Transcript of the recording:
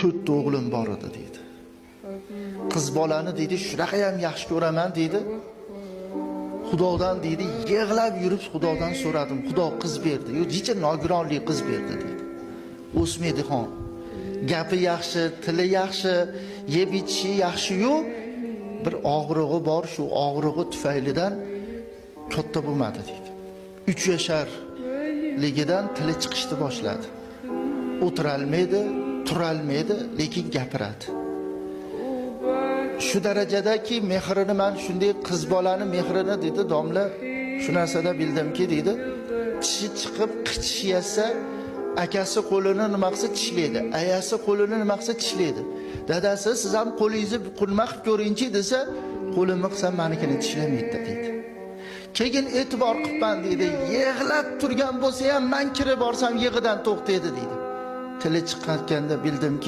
4 o'g'lim bor edi deydi. Qiz bolani deydi, shunaqa ham yaxshi ko'raman deydi. Xudodan deydi, yig'lab yurib Xudodan so'radim. Xudo qiz berdi. Yo, jicha nogironli qiz berdi deydi. O'smaydigan. Gapi yaxshi, tili yaxshi, yeb ichishi yaxshi-yu, bir og'rig'i bor, shu og'rig'i tufaylidan katta bo'lmadi deydi. 3 yasharligidan tili chiqishni boshladi. O'tirolmaydi, turolmaydi, lekin gapiradi. Shu darajadaki mehrini men shunday qiz bolani mehrini dedi domla, shu narsada bildimki dedi, tishi chiqib qichish yasa akasi qo'lini nima qilsa tishlaydi, ayasi qo'lini nima qilsa tishlaydi. Dadasi siz ham qo'lingizni qulma qilib ko'ringchi desa, qo'limni qilsam menikini tishlamaydi dedi. Keyin e'tibor qilman dedi, yig'lab turgan bo'lsa ham men kirib borsam yig'idan to'xtaydi dedi. Tili chiqqanda bildimki